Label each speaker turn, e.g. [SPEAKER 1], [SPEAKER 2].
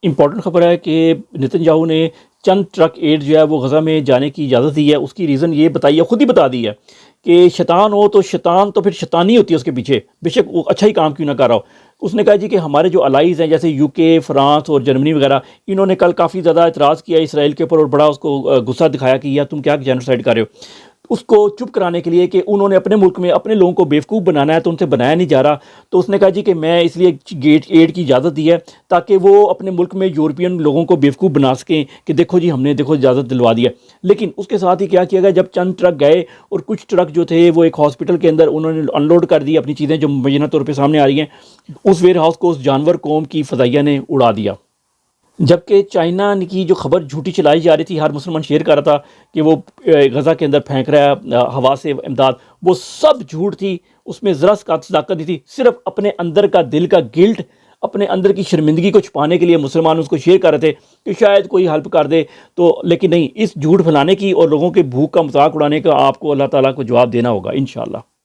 [SPEAKER 1] Important خبر ہے کہ نتن یاہو نے چند ٹرک ایڈ جو ہے وہ غزہ میں جانے کی اجازت دی ہے۔ اس کی ریزن یہ بتائی ہے، خود ہی بتا دی ہے کہ شیطان ہو تو شیطان تو پھر شیطانی ہوتی ہے اس کے پیچھے، بے شک وہ اچھا ہی کام کیوں نہ کر رہا ہو۔ اس نے کہا جی کہ ہمارے جو الائز ہیں جیسے یو کے، فرانس اور جرمنی وغیرہ، انہوں نے کل کافی زیادہ اعتراض کیا اسرائیل کے اوپر اور بڑا اس کو غصہ دکھایا کہ یار تم کیا جینوسائیڈ کر رہے ہو۔ اس کو چپ کرانے کے لیے کہ انہوں نے اپنے ملک میں اپنے لوگوں کو بیوقوف بنانا ہے تو ان سے بنایا نہیں جا رہا، تو اس نے کہا جی کہ میں اس لیے گیٹ ایڈ کی اجازت دی ہے تاکہ وہ اپنے ملک میں یورپین لوگوں کو بیوقوف بنا سکیں کہ دیکھو جی ہم نے دیکھو اجازت دلوا دی ہے۔ لیکن اس کے ساتھ ہی کیا کیا گیا، جب چند ٹرک گئے اور کچھ ٹرک جو تھے وہ ایک ہاسپٹل کے اندر انہوں نے ان لوڈ کر دی اپنی چیزیں جو مبینہ طور پہ سامنے آ رہی ہیں، اس ویئر ہاؤس کو اس جانور قوم کی فضائیہ نے اڑا دیا۔ جبکہ چائنا کی جو خبر جھوٹی چلائی جا رہی تھی، ہر مسلمان شیئر کر رہا تھا کہ وہ غزہ کے اندر پھینک رہا ہے ہوا سے امداد، وہ سب جھوٹ تھی، اس میں ذرا صداقت نہیں تھی، صرف اپنے اندر کا دل کا گلٹ، اپنے اندر کی شرمندگی کو چھپانے کے لیے مسلمان اس کو شیئر کر رہے تھے کہ شاید کوئی ہیلپ کر دے تو، لیکن نہیں، اس جھوٹ پھیلانے کی اور لوگوں کے بھوک کا مذاق اڑانے کا آپ کو اللہ تعالیٰ کو جواب دینا ہوگا انشاءاللہ۔